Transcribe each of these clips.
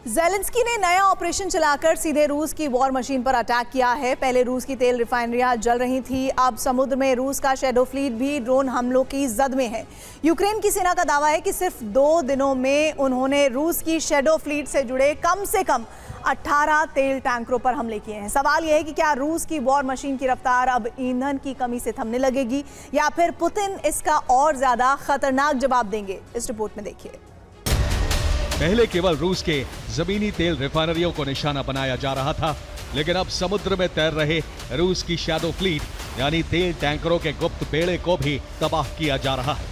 Zelensky ने नया operation चलाकर सीधे रूस की वॉर मशीन पर अटैक किया है। पहले रूस की तेल रिफाइनरियां जल रही थी, अब समुद्र में रूस का शैडो फ्लीट भी ड्रोन हमलों की जद में है। यूक्रेन की सेना का दावा है कि सिर्फ 2 दिनों में उन्होंने रूस की शैडो फ्लीट से जुड़े कम से कम 18 तेल टैंकरों पर हमले किए हैं। सवाल यह है कि क्या रूस की वॉर मशीन की रफ्तार अब ईंधन की कमी से थमने लगेगी या फिर पुतिन इसका और ज्यादा खतरनाक जवाब देंगे। इस रिपोर्ट में देखिए। पहले केवल रूस के जमीनी तेल रिफाइनरियों को निशाना बनाया जा रहा था, लेकिन अब समुद्र में तैर रहे रूस की शैडो फ्लीट यानी तेल टैंकरों के गुप्त बेड़े को भी तबाह किया जा रहा है।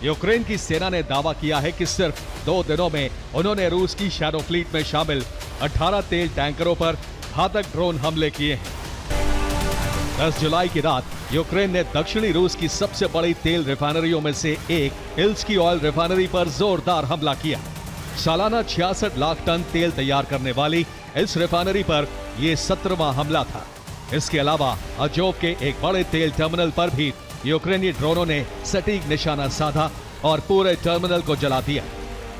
यूक्रेन की सेना ने दावा किया है कि सिर्फ 2 दिनों में उन्होंने रूस की शैडो फ्लीट में शामिल 18 तेल टैंकरों पर घातक ड्रोन हमले किए हैं। 10 जुलाई की रात यूक्रेन ने दक्षिणी रूस की सबसे बड़ी तेल रिफाइनरियों में से एक इल्स्की ऑयल रिफाइनरी पर जोरदार हमला किया। सालाना 66 लाख टन तेल तैयार करने वाली इस रिफाइनरी पर यह 17वां हमला था। इसके अलावा अजोव के एक बड़े तेल टर्मिनल पर भी यूक्रेनी ड्रोनों ने सटीक निशाना साधा और पूरे टर्मिनल को जला दिया।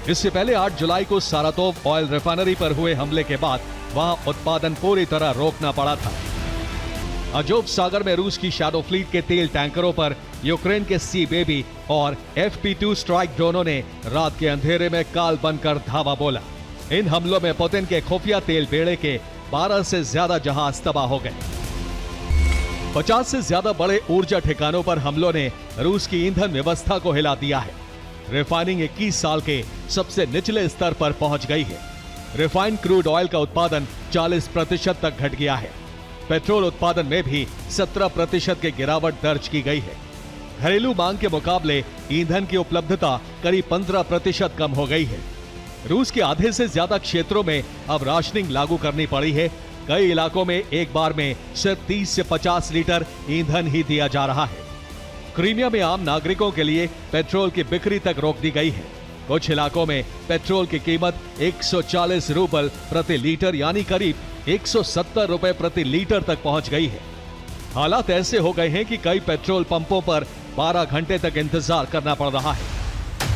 इससे पहले 8 जुलाई को सारातोव ऑयल रिफाइनरी पर हुए हमले के बाद वहां उत्पादन पूरी तरह रोकना पड़ा था। अजोव सागर में रूस की शैडो फ्लीट के तेल टैंकरों पर यूक्रेन के सी बेबी और FP2 स्ट्राइक ड्रोनों ने रात के अंधेरे में काल बनकर धावा बोला। इन हमलों में पुतिन के खुफिया तेल बेड़े के 12 से ज्यादा जहाज तबाह हो गए। 50 से ज्यादा बड़े ऊर्जा ठिकानों पर हमलों ने रूस की ईंधन व्यवस्था को हिला दिया है। रिफाइनिंग 21 साल के सबसे निचले स्तर पर पहुंच गई है। रिफाइंड क्रूड ऑयल का उत्पादन 40% तक घट गया है। पेट्रोल उत्पादन में भी 17% की गिरावट दर्ज की गई है। घरेलू मांग के मुकाबले ईंधन की उपलब्धता करीब 15% कम हो गई है। रूस के आधे से ज्यादा क्षेत्रों में अब राशनिंग लागू करनी पड़ी है। कई इलाकों में एक बार में सिर्फ 30 से 50 लीटर ईंधन ही दिया जा रहा है। क्रीमिया में आम नागरिकों के लिए पेट्रोल की बिक्री तक रोक दी गई है। कुछ इलाकों में पेट्रोल की कीमत 140 रूबल प्रति लीटर यानी करीब 170 रुपए प्रति लीटर तक पहुंच गई है। हालात ऐसे हो गए हैं कि कई पेट्रोल पंपों पर 12 घंटे तक इंतजार करना पड़ रहा है।